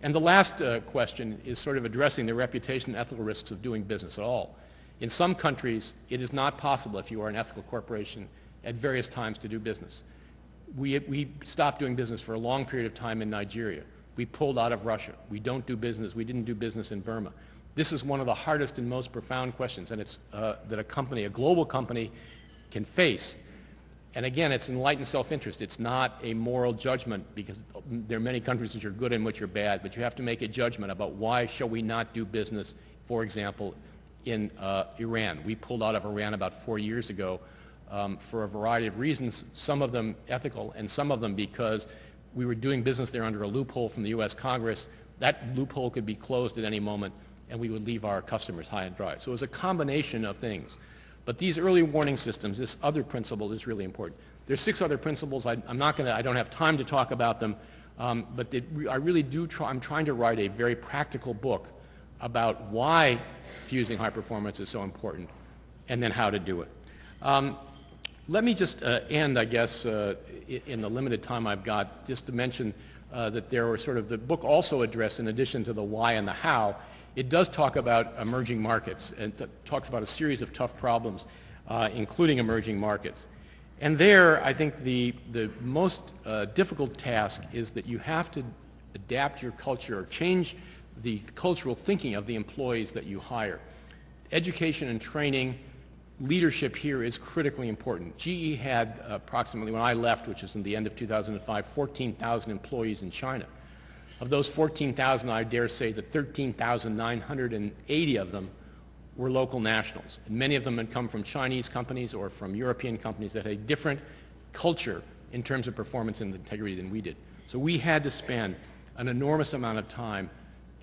And the last question is sort of addressing the reputation and ethical risks of doing business at all. In some countries, it is not possible if you are an ethical corporation at various times to do business. We stopped doing business for a long period of time in Nigeria. We pulled out of Russia. We don't do business. We didn't do business in Burma. This is one of the hardest and most profound questions, and it's that a global company, can face. And again, it's enlightened self-interest. It's not a moral judgment, because there are many countries which are good and which are bad, but you have to make a judgment about why shall we not do business, for example, in Iran. We pulled out of Iran about 4 years ago for a variety of reasons, some of them ethical and some of them because we were doing business there under a loophole from the U.S. Congress. That loophole could be closed at any moment and we would leave our customers high and dry. So it was a combination of things. But these early warning systems, this other principle is really important. There's 6 other principles. I don't have time to talk about them, but I'm trying to write a very practical book about why fusing high performance is so important and then how to do it. Let me just end, I guess, in the limited time I've got, just to mention that there were the book also addressed, in addition to the why and the how, it does talk about emerging markets and talks about a series of tough problems, including emerging markets. And there, I think the most difficult task is that you have to adapt your culture or change the cultural thinking of the employees that you hire. Education and training, leadership here is critically important. GE had approximately, when I left, which was in the end of 2005, 14,000 employees in China. Of those 14,000, I dare say that 13,980 of them were local nationals. And many of them had come from Chinese companies or from European companies that had a different culture in terms of performance and integrity than we did. So we had to spend an enormous amount of time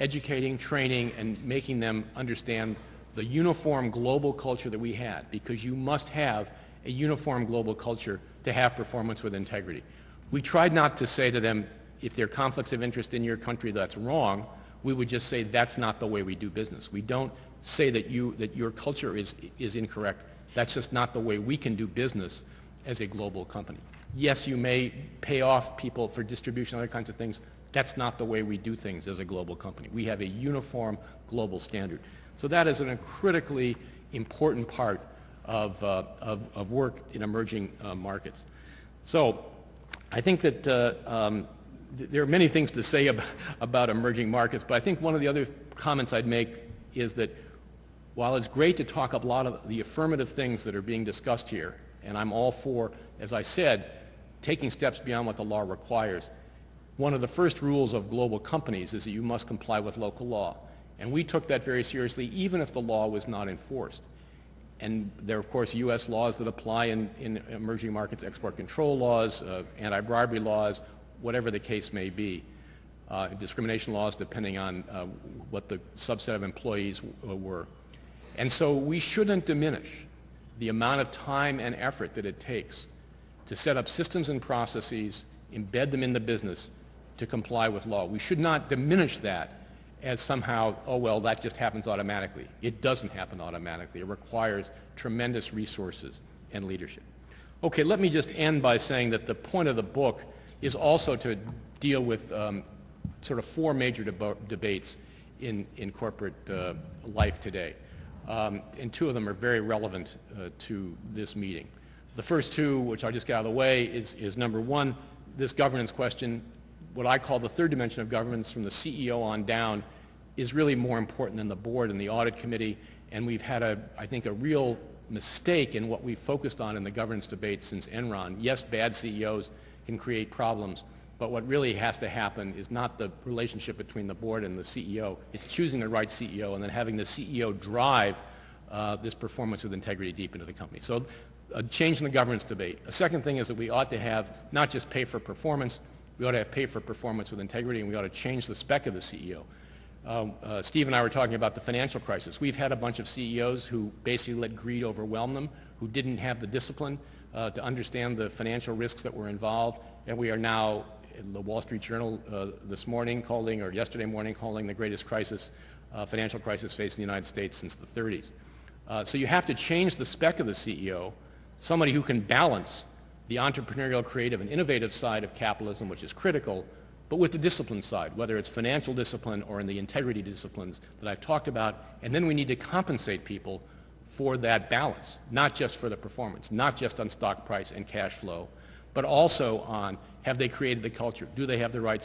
educating, training, and making them understand the uniform global culture that we had, because you must have a uniform global culture to have performance with integrity. We tried not to say to them, if there are conflicts of interest in your country, that's wrong. We would just say that's not the way we do business. We don't say that your culture is incorrect. That's just not the way we can do business as a global company. Yes, you may pay off people for distribution, other kinds of things. That's not the way we do things as a global company. We have a uniform global standard. So that is a critically important part of work in emerging markets. So I think that there are many things to say about emerging markets, but I think one of the other comments I'd make is that while it's great to talk a lot of the affirmative things that are being discussed here, and I'm all for, as I said, taking steps beyond what the law requires, one of the first rules of global companies is that you must comply with local law. And we took that very seriously, even if the law was not enforced. And there are, of course, U.S. laws that apply in emerging markets, export control laws, anti-bribery laws, whatever the case may be, discrimination laws depending on what the subset of employees were. And so we shouldn't diminish the amount of time and effort that it takes to set up systems and processes, embed them in the business to comply with law. We should not diminish that as somehow, oh well, that just happens automatically. It doesn't happen automatically. It requires tremendous resources and leadership. Okay, let me just end by saying that the point of the book is also to deal with sort of 4 major debates in corporate life today. And 2 of them are very relevant to this meeting. The first 2, which I'll just get out of the way, is number 1, this governance question. What I call the third dimension of governance, from the CEO on down, is really more important than the board and the audit committee. And we've had, I think, a real mistake in what we've focused on in the governance debate since Enron. Yes, bad CEOs can create problems, but what really has to happen is not the relationship between the board and the CEO. It's choosing the right CEO and then having the CEO drive this performance with integrity deep into the company. So a change in the governance debate. A second thing is that we ought to have not just pay for performance, we ought to have pay for performance with integrity, and we ought to change the spec of the CEO. Steve and I were talking about the financial crisis. We've had a bunch of CEOs who basically let greed overwhelm them, who didn't have the discipline to understand the financial risks that were involved, and we are now, in the Wall Street Journal this morning calling, or yesterday morning calling, the greatest crisis, financial crisis facing the United States since the 30s. So you have to change the spec of the CEO, somebody who can balance the entrepreneurial, creative, and innovative side of capitalism, which is critical, but with the discipline side, whether it's financial discipline or in the integrity disciplines that I've talked about. And then we need to compensate people for that balance, not just for the performance, not just on stock price and cash flow, but also on, have they created the culture? Do they have the right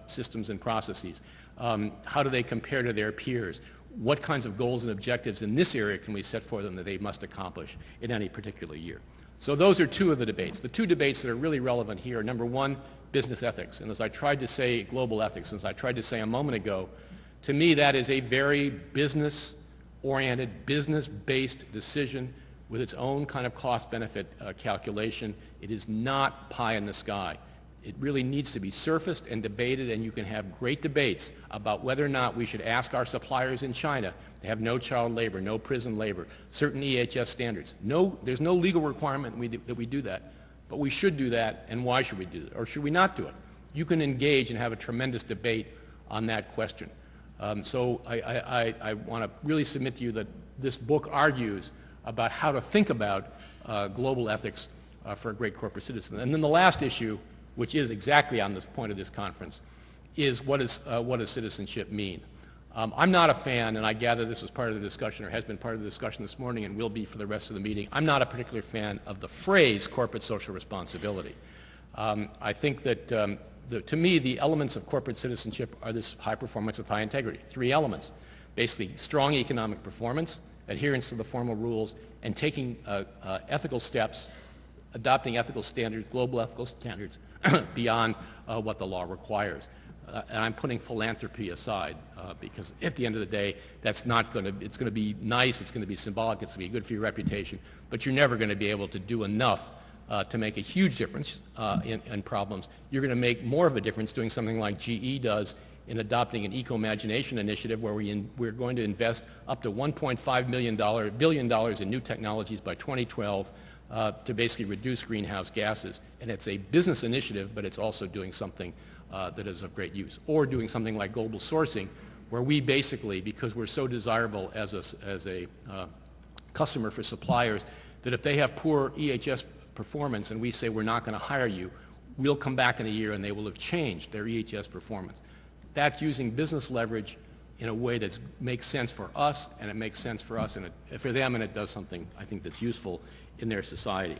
systems and processes? How do they compare to their peers? What kinds of goals and objectives in this area can we set for them that they must accomplish in any particular year? So those are two of the debates. The two debates that are really relevant here are, number one, business ethics. And as I tried to say, global ethics, as I tried to say a moment ago, to me that is a very business-oriented, business-based decision with its own kind of cost-benefit calculation. It is not pie in the sky. It really needs to be surfaced and debated, and you can have great debates about whether or not we should ask our suppliers in China to have no child labor, no prison labor, certain EHS standards. No, there's no legal requirement that we do that, but we should do that, and why should we do it, or should we not do it? You can engage and have a tremendous debate on that question. So I want to really submit to you that this book argues about how to think about global ethics for a great corporate citizen. And then the last issue, which is exactly on this point of this conference, is what does citizenship mean? I'm not a fan, and I gather this was part of the discussion or has been part of the discussion this morning and will be for the rest of the meeting, I'm not a particular fan of the phrase corporate social responsibility. I think that to me the elements of corporate citizenship are this high performance with high integrity. Three elements: basically strong economic performance, adherence to the formal rules, and taking ethical steps, adopting ethical standards, global ethical standards, beyond what the law requires. And I'm putting philanthropy aside because at the end of the day, that's not going to, it's going to be nice, it's going to be symbolic, it's going to be good for your reputation, but you're never going to be able to do enough to make a huge difference in problems. You're going to make more of a difference doing something like GE does in adopting an eco-imagination initiative where we're going to invest up to $1.5 billion in new technologies by 2012 to basically reduce greenhouse gases. And it's a business initiative, but it's also doing something that is of great use. Or doing something like global sourcing, where we basically, because we're so desirable as a customer for suppliers, that if they have poor EHS performance and we say we're not going to hire you, we'll come back in a year and they will have changed their EHS performance. That's using business leverage in a way that makes sense for us, and it makes sense for us and for them, and it does something, I think, that's useful in their society.